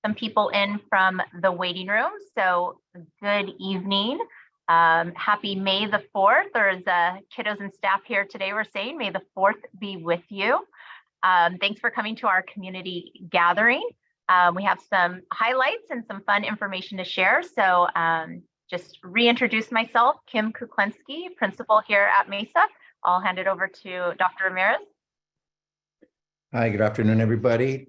some people in from the waiting room. So good evening. Happy May the 4th, or as kiddos and staff here today were saying, May the 4th be with you. Thanks for coming to our community gathering. We have some highlights and some fun information to share. So just reintroduce myself, Kim Kuklinski, principal here at Mesa. I'll hand it over to Dr. Ramirez. Hi, good afternoon, everybody.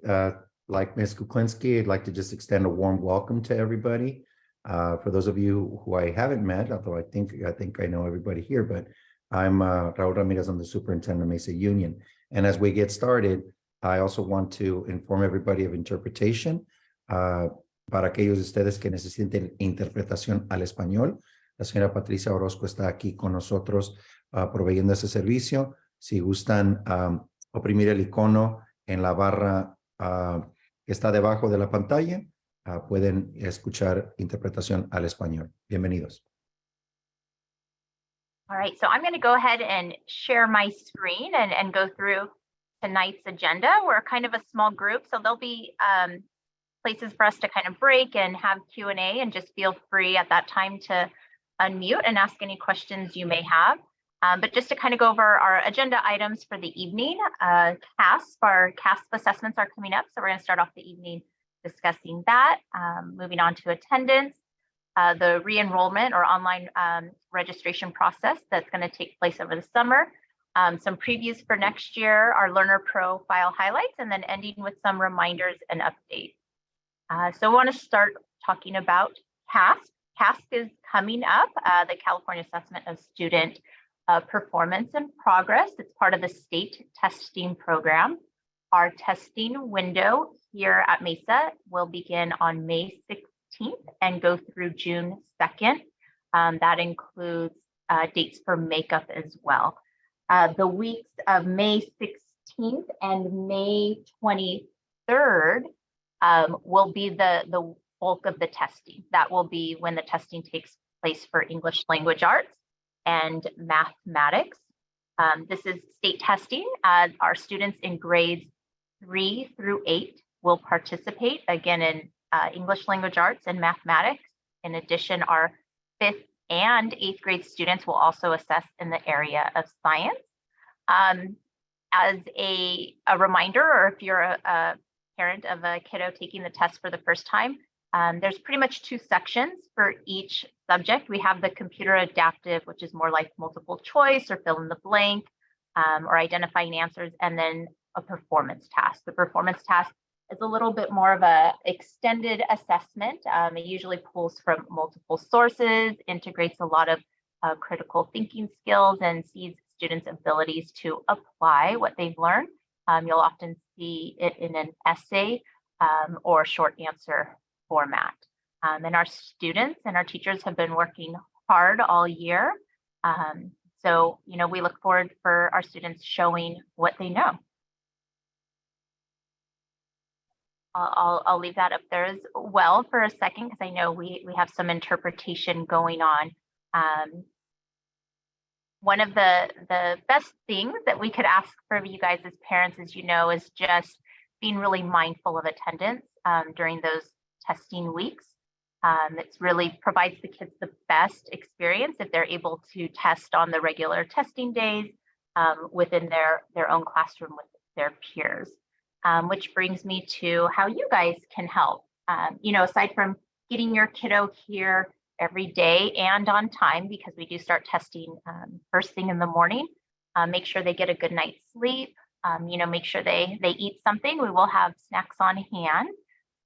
Like Ms. Kuklinski, I'd like to just extend a warm welcome to everybody. For those of you who I haven't met, although I think I know everybody here, but I'm Raul Ramirez. I'm the superintendent of Mesa Union. And as we get started, I also want to inform everybody of interpretation. Para aquellos de ustedes que necesiten interpretación al español, la señora Patricia Orozco está aquí con nosotros proveyendo ese servicio. Si gustan oprimir el icono en la barra que está debajo de la pantalla, pueden escuchar interpretación al español. Bienvenidos. All right, so I'm going to go ahead and share my screen and go through tonight's agenda. We're kind of a small group, so there'll be places for us to kind of break and have Q&A, and just feel free at that time to unmute and ask any questions you may have. But just to kind of go over our agenda items for the evening, CASP, our CASP assessments are coming up, so we're going to start off the evening discussing that. Moving on to attendance, the re-enrollment or online registration process that's going to take place over the summer. Some previews for next year, our learner profile highlights, and then ending with some reminders and updates. So I want to start talking about CASP. CASP is coming up, the California Assessment of Student Performance and Progress. It's part of the state testing program. Our testing window here at Mesa will begin on May 16th and go through June 2nd. That includes dates for makeup as well. The weeks of May 16th and May 23rd will be the bulk of the testing. That will be when the testing takes place for English language arts and mathematics. This is state testing. Our students in grades 3 through 8 will participate again in English language arts and mathematics. In addition, our 5th and 8th grade students will also assess in the area of science. As a reminder, or if you're a parent of a kiddo taking the test for the first time, there's pretty much 2 sections for each subject. We have the computer adaptive, which is more like multiple choice or fill in the blank, or identifying answers, and then a performance task. The performance task is a little bit more of a extended assessment. It usually pulls from multiple sources, integrates a lot of critical thinking skills, and sees students' abilities to apply what they've learned. You'll often see it in an essay or short answer format. And our students and our teachers have been working hard all year. So, we look forward for our students showing what they know. I'll leave that up there as well for a second, because I know we have some interpretation going on. One of the best things that we could ask for you guys as parents, as you know, is just being really mindful of attendance during those testing weeks. It really provides the kids the best experience if they're able to test on the regular testing days within their own classroom with their peers. Which brings me to how you guys can help. Aside from getting your kiddo here every day and on time, because we do start testing first thing in the morning, make sure they get a good night's sleep, make sure they eat something. We will have snacks on hand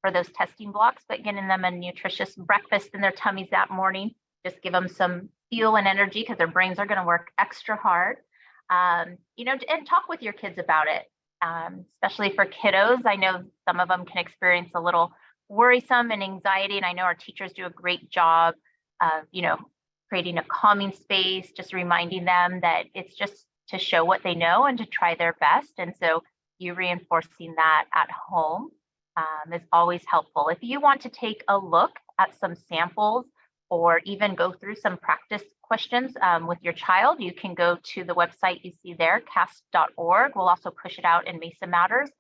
for those testing blocks, but getting them a nutritious breakfast in their tummies that morning, just give them some fuel and energy, because their brains are going to work extra hard. And talk with your kids about it. Especially for kiddos. I know some of them can experience a little worrisome and anxiety, and I know our teachers do a great job of, creating a calming space, just reminding them that it's just to show what they know and to try their best. And so you reinforcing that at home is always helpful. If you want to take a look at some samples or even go through some practice questions with your child, you can go to the website you see there, casp.org. We'll also push it out in Mesa Matters.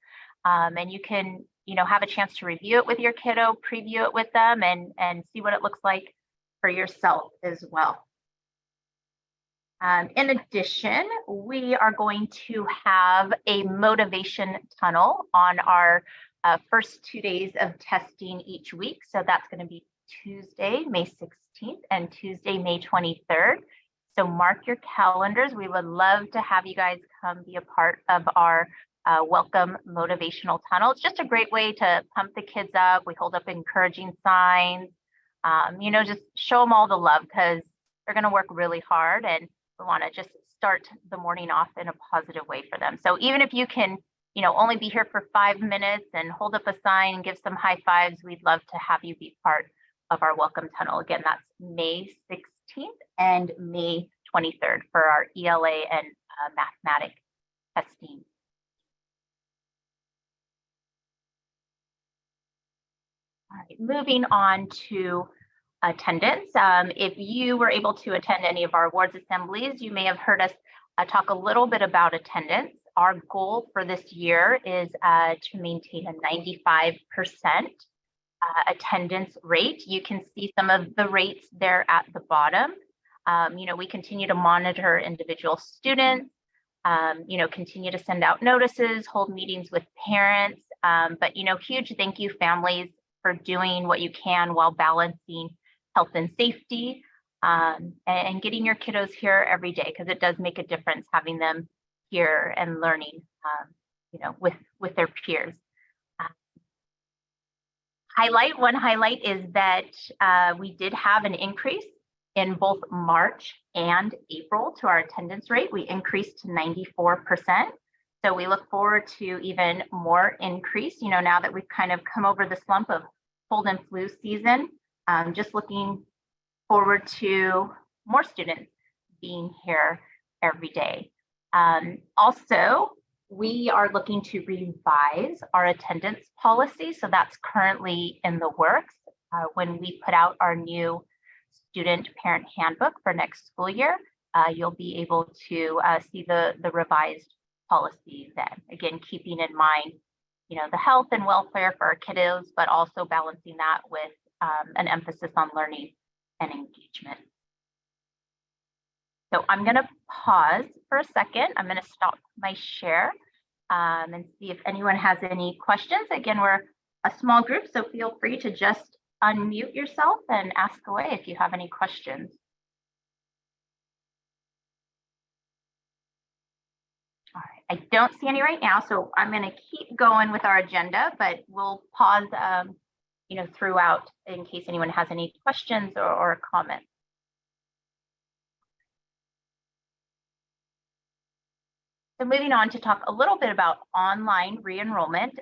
And you can have a chance to review it with your kiddo, preview it with them, and see what it looks like for yourself as well. In addition, we are going to have a motivation tunnel on our first 2 days of testing each week. So that's going to be Tuesday, May 16th and Tuesday, May 23rd. So mark your calendars. We would love to have you guys come be a part of our welcome motivational tunnel. It's just a great way to pump the kids up. We hold up encouraging signs, just show them all the love because they're going to work really hard, and we want to just start the morning off in a positive way for them. So even if you can, only be here for 5 minutes and hold up a sign and give some high fives, we'd love to have you be part of our welcome tunnel. Again, that's May 16th and May 23rd for our ELA and mathematics testing. All right, moving on to attendance. If you were able to attend any of our awards assemblies, you may have heard us talk a little bit about attendance. Our goal for this year is to maintain a 95% attendance rate. You can see some of the rates there at the bottom. We continue to monitor individual students, continue to send out notices, hold meetings with parents, but huge thank you, families, for doing what you can while balancing health and safety, and getting your kiddos here every day, because it does make a difference having them here and learning, with their peers. One highlight is that we did have an increase in both March and April to our attendance rate. We increased to 94%. So we look forward to even more increase, now that we've kind of come over the slump of cold and flu season. Just looking forward to more students being here every day. Also, we are looking to revise our attendance policy. So that's currently in the works. When we put out our new student parent handbook for next school year, you'll be able to see the revised policy then. Again, keeping in mind, the health and welfare for our kiddos, but also balancing that with an emphasis on learning and engagement. So I'm going to pause for a second. I'm going to stop my share and see if anyone has any questions. Again, we're a small group, so feel free to just unmute yourself and ask away if you have any questions. All right, I don't see any right now, so I'm going to keep going with our agenda, but we'll pause, throughout in case anyone has any questions or comments. So moving on to talk a little bit about online re-enrollment.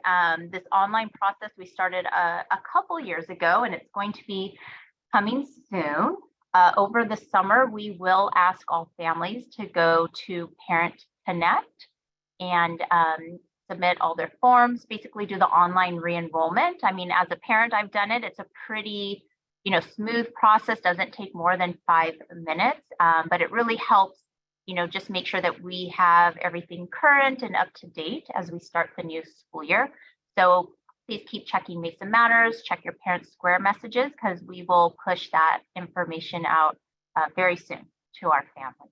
This online process we started a couple years ago, and it's going to be coming soon. Over the summer, we will ask all families to go to Parent Connect and submit all their forms, basically do the online re-enrollment. I mean, as a parent, I've done it. It's a pretty, smooth process, doesn't take more than 5 minutes, but it really helps, just make sure that we have everything current and up to date as we start the new school year. So please keep checking Mesa Matters, check your Parent Square messages, because we will push that information out very soon to our families.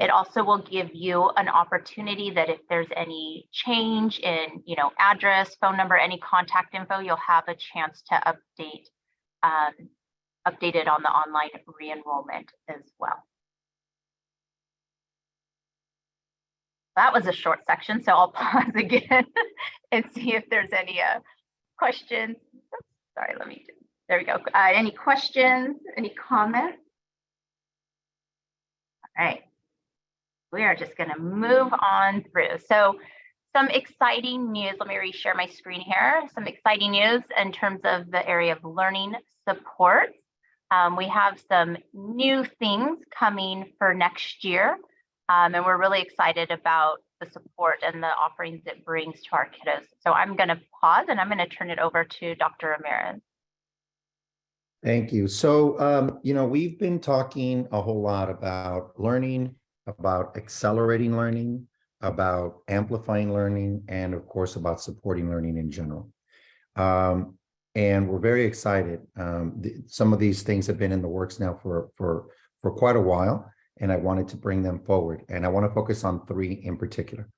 It also will give you an opportunity that if there's any change in, address, phone number, any contact info, you'll have a chance to update it on the online re-enrollment as well. That was a short section, so I'll pause again and see if there's any questions. Oops, sorry, there we go. Any questions, any comments? All right. We are just going to move on through. So some exciting news. Let me reshare my screen here. Some exciting news in terms of the area of learning support. We have some new things coming for next year, and we're really excited about the support and the offerings it brings to our kiddos. So I'm going to pause and I'm going to turn it over to Dr. Ramirez. Thank you. So, we've been talking a whole lot about learning, about accelerating learning, about amplifying learning, and of course, about supporting learning in general. And we're very excited. Some of these things have been in the works now for quite a while, and I wanted to bring them forward. And I want to focus on three in particular.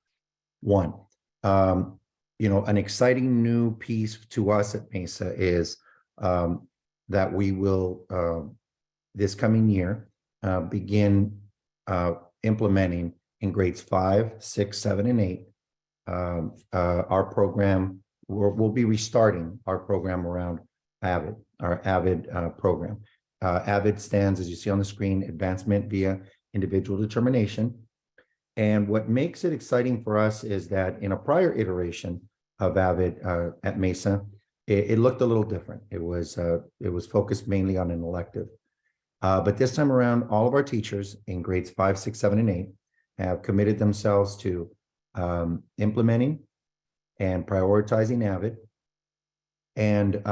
One, an exciting new piece to us at Mesa is that we will this coming year begin implementing in grades 5, 6, 7, and 8 our program. We'll be restarting our program around AVID, our AVID program. AVID stands, as you see on the screen, Advancement via Individual Determination. And what makes it exciting for us is that in a prior iteration of AVID at Mesa, it looked a little different. It was focused mainly on an elective. But this time around, all of our teachers in grades 5, 6, 7, and 8 have committed themselves to implementing and prioritizing AVID. And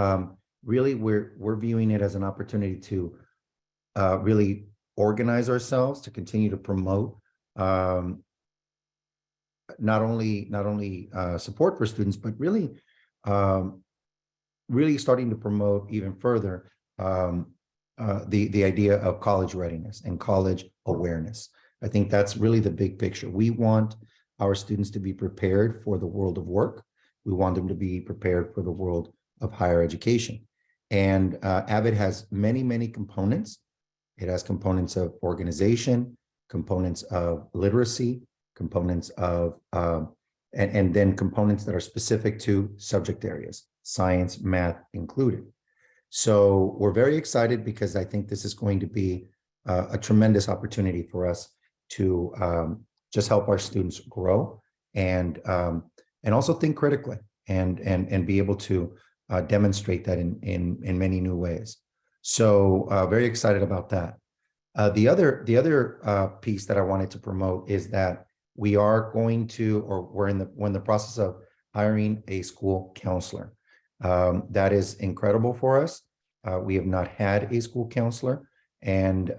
really, we're viewing it as an opportunity to really organize ourselves to continue to promote not only support for students, but really starting to promote even further the idea of college readiness and college awareness. I think that's really the big picture. We want our students to be prepared for the world of work. We want them to be prepared for the world of higher education. And AVID has many, many components. It has components of organization, components of literacy, components of, and then components that are specific to subject areas, science, math included. So we're very excited because I think this is going to be a tremendous opportunity for us to just help our students grow and also think critically and be able to demonstrate that in many new ways. So very excited about that. The other piece that I wanted to promote is that we are going to, or we're in the process of hiring a school counselor. That is incredible for us. We have not had a school counselor, and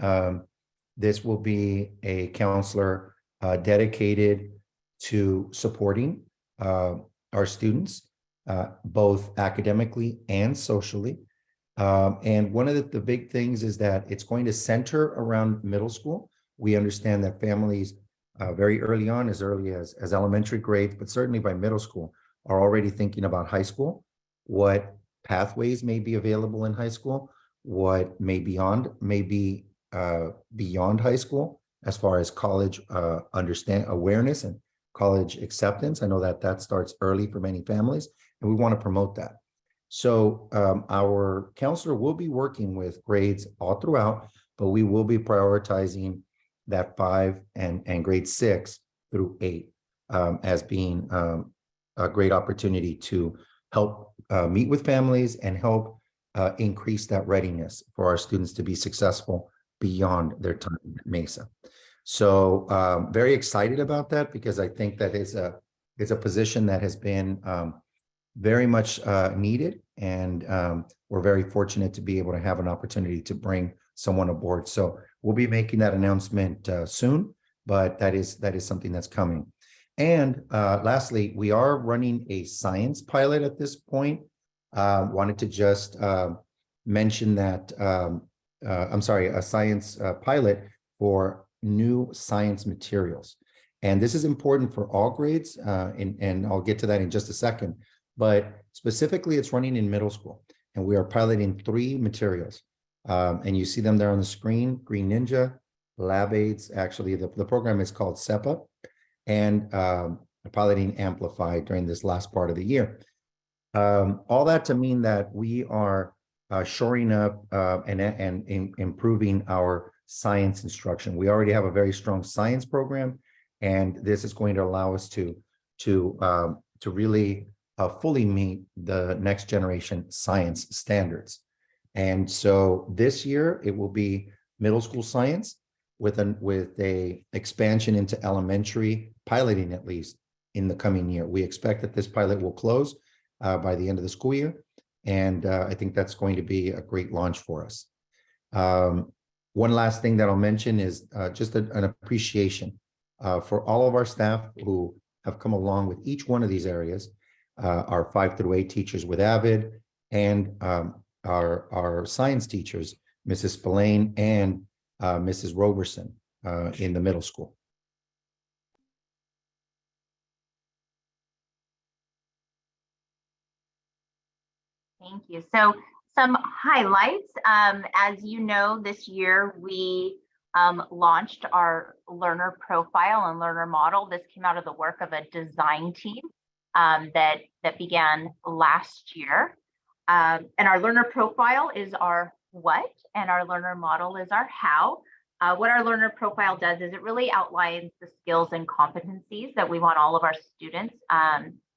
this will be a counselor dedicated to supporting our students, both academically and socially. And one of the big things is that it's going to center around middle school. We understand that families very early on, as early as elementary grades, but certainly by middle school, are already thinking about high school, what pathways may be available in high school, what may be beyond high school as far as college awareness and college acceptance. I know that starts early for many families, and we want to promote that. So our counselor will be working with grades all throughout, but we will be prioritizing that 5 and grade 6 through 8 as being a great opportunity to help meet with families and help increase that readiness for our students to be successful beyond their time at Mesa. So very excited about that, because I think that it's a position that has been very much needed, and we're very fortunate to be able to have an opportunity to bring someone aboard. So we'll be making that announcement soon, but that is something that's coming. And lastly, we are running a science pilot at this point. Wanted to just mention that, a science pilot for new science materials. And this is important for all grades, and I'll get to that in just a second. But specifically, it's running in middle school, and we are piloting 3 materials. And you see them there on the screen: Green Ninja, LabAIDs. Actually, the program is called SEPA, and piloting Amplify during this last part of the year. All that to mean that we are shoring up and improving our science instruction. We already have a very strong science program, and this is going to allow us to really fully meet the next generation science standards. And so this year it will be middle school science with a expansion into elementary, piloting at least in the coming year. We expect that this pilot will close by the end of the school year, and I think that's going to be a great launch for us. One last thing that I'll mention is just an appreciation for all of our staff who have come along with each one of these areas, our 5 through 8 teachers with Avid, and our science teachers, Mrs. Spillane and Mrs. Roberson in the middle school. Thank you. So some highlights, as you know, this year we launched our learner profile and learner model. This came out of the work of a design team that began last year. And our learner profile is our what, and our learner model is our how. What our learner profile does is it really outlines the skills and competencies that we want all of our students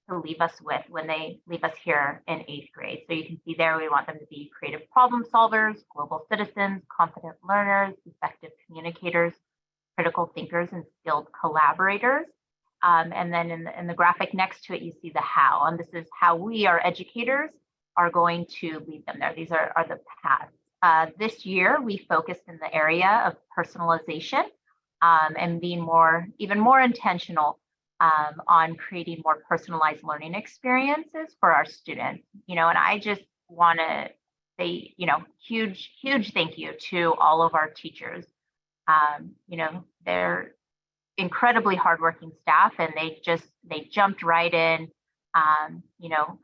to leave us with when they leave us here in 8th grade. So you can see there, we want them to be creative problem solvers, global citizens, confident learners, effective communicators, critical thinkers, and skilled collaborators. And then in the graphic next to it, you see the how, and this is how we, our educators, are going to lead them there. These are the paths. This year, we focused in the area of personalization and being even more intentional on creating more personalized learning experiences for our students. And I just want to say, huge thank you to all of our teachers. They're incredibly hardworking staff, and they jumped right in,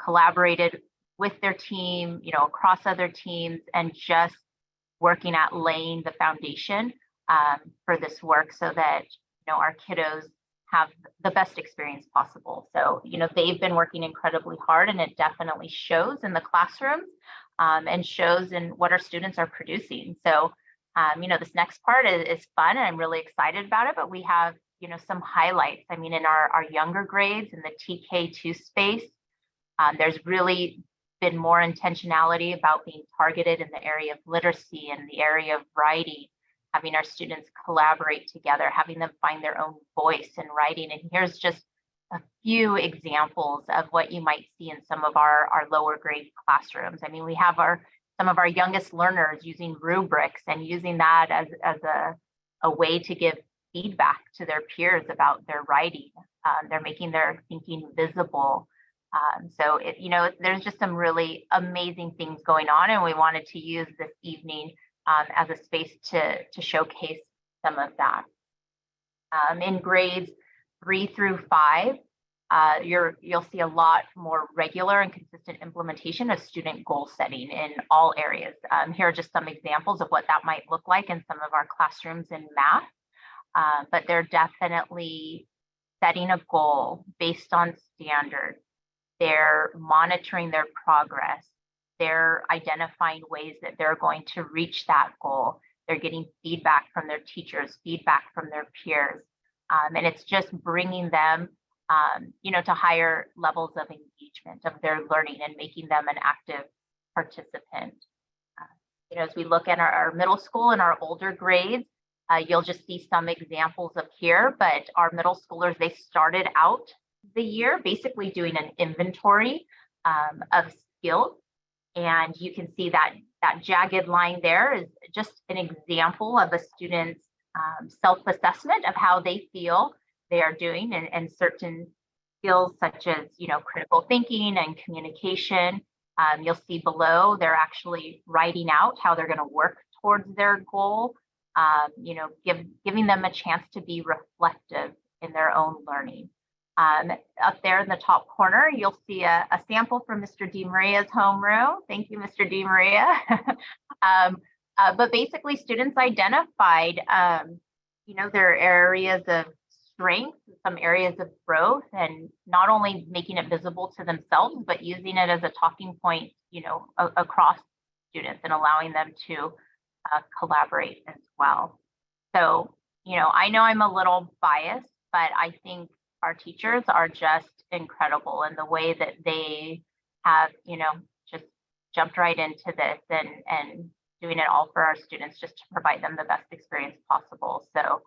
collaborated with their team, across other teams, and just working at laying the foundation for this work so that, our kiddos have the best experience possible. So, they've been working incredibly hard, and it definitely shows in the classrooms and shows in what our students are producing. So, this next part is fun, and I'm really excited about it, but we have, some highlights. I mean, in our younger grades in the TK2 space, there's really been more intentionality about being targeted in the area of literacy and the area of writing, having our students collaborate together, having them find their own voice in writing. And here's just a few examples of what you might see in some of our lower grade classrooms. I mean, we have some of our youngest learners using rubrics and using that as a way to give feedback to their peers about their writing. They're making their thinking visible. So there's just some really amazing things going on, and we wanted to use this evening as a space to showcase some of that. In grades 3 through 5, you'll see a lot more regular and consistent implementation of student goal setting in all areas. Here are just some examples of what that might look like in some of our classrooms in math, but they're definitely setting a goal based on standards. They're monitoring their progress. They're identifying ways that they're going to reach that goal. They're getting feedback from their teachers, feedback from their peers. And it's just bringing them, to higher levels of engagement of their learning and making them an active participant. As we look at our middle school and our older grades, you'll just see some examples of here, but our middle schoolers, they started out the year basically doing an inventory of skills. And you can see that jagged line there is just an example of a student's self-assessment of how they feel they are doing and certain skills such as, critical thinking and communication. You'll see below, they're actually writing out how they're going to work towards their goal, giving them a chance to be reflective in their own learning. Up there in the top corner, you'll see a sample from Mr. DiMaria's homeroom. Thank you, Mr. DiMaria. But basically, students identified, their areas of strength, some areas of growth, and not only making it visible to themselves, but using it as a talking point, across students and allowing them to collaborate as well. So, I know I'm a little biased, but I think our teachers are just incredible in the way that they have, just jumped right into this and doing it all for our students just to provide them the best experience possible. So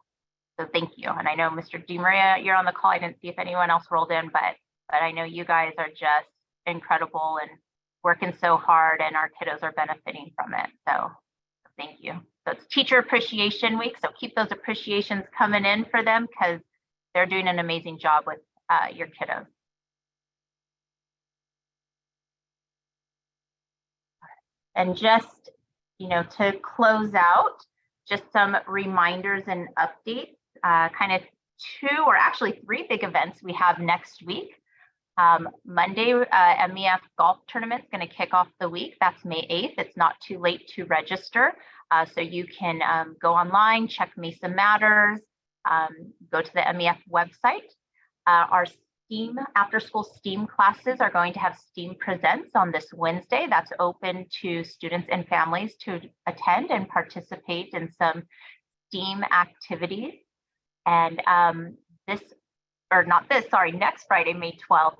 thank you. And I know Mr. DiMaria, you're on the call. I didn't see if anyone else rolled in, but I know you guys are just incredible and working so hard, and our kiddos are benefiting from it. So thank you. So it's Teacher Appreciation Week. So keep those appreciations coming in for them, because they're doing an amazing job with your kiddos. And just, to close out, just some reminders and updates, kind of 2 or actually 3 big events we have next week. Monday, MEF golf tournament is going to kick off the week. That's May 8th. It's not too late to register. So you can go online, check Mesa Matters, go to the MEF website. Our STEAM after-school STEAM classes are going to have STEAM Presents on this Wednesday. That's open to students and families to attend and participate in some STEAM activities. And next Friday, May 12th,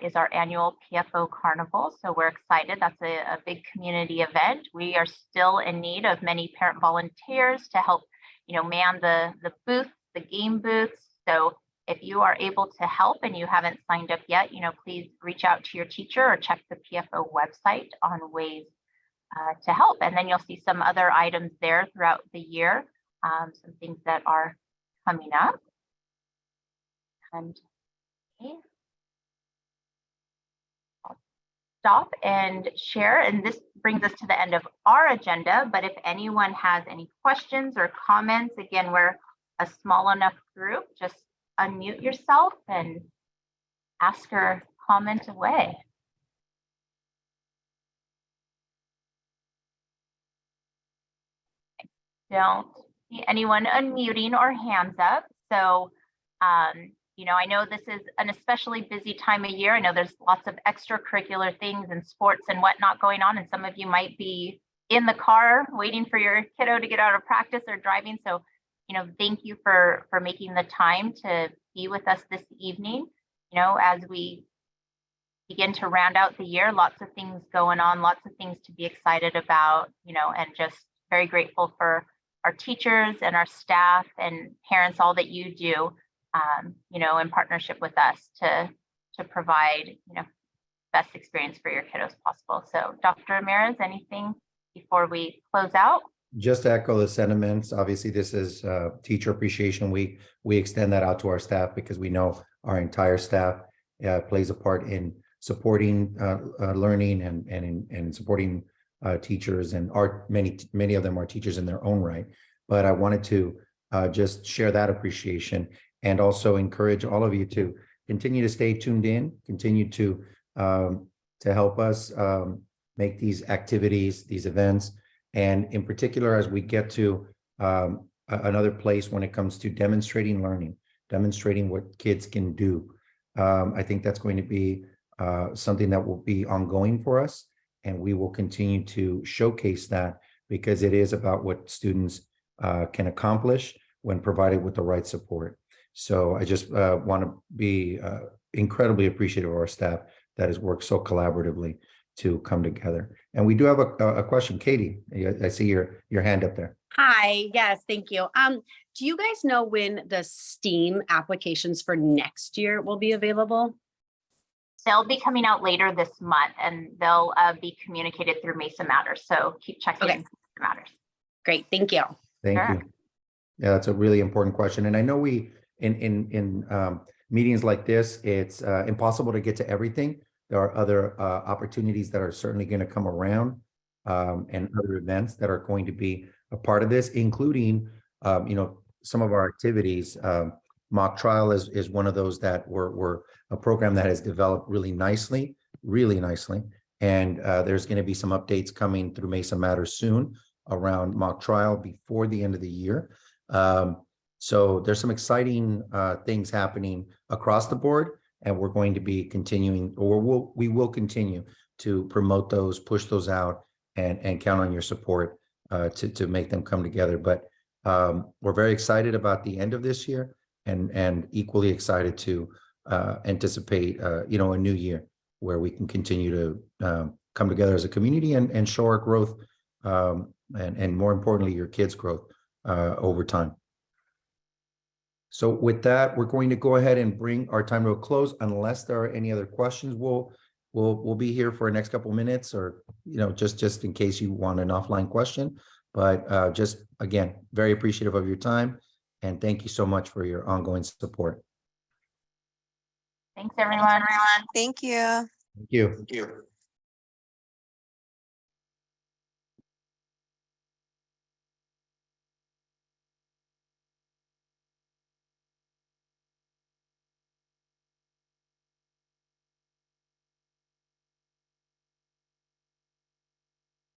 is our annual PFO Carnival. So we're excited. That's a big community event. We are still in need of many parent volunteers to help, man the booths, the game booths. So if you are able to help and you haven't signed up yet, please reach out to your teacher or check the PFO website on ways to help. And then you'll see some other items there throughout the year, some things that are coming up. And I'll stop and share. And this brings us to the end of our agenda. But if anyone has any questions or comments, again, we're a small enough group, just unmute yourself and ask or comment away. Don't see anyone unmuting or hands up. So, I know this is an especially busy time of year. I know there's lots of extracurricular things and sports and whatnot going on, and some of you might be in the car waiting for your kiddo to get out of practice or driving. So, thank you for making the time to be with us this evening. As we begin to round out the year, lots of things going on, lots of things to be excited about, and just very grateful for our teachers and our staff and parents, all that you do, in partnership with us to provide, best experience for your kiddos possible. So Dr. Ramirez, anything before we close out? Just to echo the sentiments, obviously this is Teacher Appreciation Week. We extend that out to our staff because we know our entire staff plays a part in supporting learning and in supporting teachers, and many of them are teachers in their own right. But I wanted to just share that appreciation and also encourage all of you to continue to stay tuned in, continue to help us make these activities, these events. And in particular, as we get to another place when it comes to demonstrating learning, demonstrating what kids can do, I think that's going to be something that will be ongoing for us. And we will continue to showcase that because it is about what students can accomplish when provided with the right support. So I just want to be incredibly appreciative of our staff that has worked so collaboratively to come together. And we do have a question. Katie, I see your hand up there. Hi, yes, thank you. Do you guys know when the STEAM applications for next year will be available? They'll be coming out later this month, and they'll be communicated through Mesa Matters. So keep checking Mesa Matters. Great, thank you. Thank you. Yeah, that's a really important question. And I know we, in meetings like this, it's impossible to get to everything. There are other opportunities that are certainly going to come around, and other events that are going to be a part of this, including, some of our activities. Mock trial is one of those that were a program that has developed really nicely. And there's going to be some updates coming through Mesa Matters soon around mock trial before the end of the year. So there's some exciting things happening across the board, and we're going to be continuing, or we will continue to promote those, push those out, and count on your support to make them come together. But we're very excited about the end of this year, and equally excited to anticipate a new year where we can continue to come together as a community and show our growth, and more importantly, your kids' growth over time. So with that, we're going to go ahead and bring our time to a close. Unless there are any other questions, we'll be here for the next couple of minutes, or just in case you want an offline question. But just again, very appreciative of your time, and thank you so much for your ongoing support. Thanks, everyone. Thank you. Thank you. Thank you.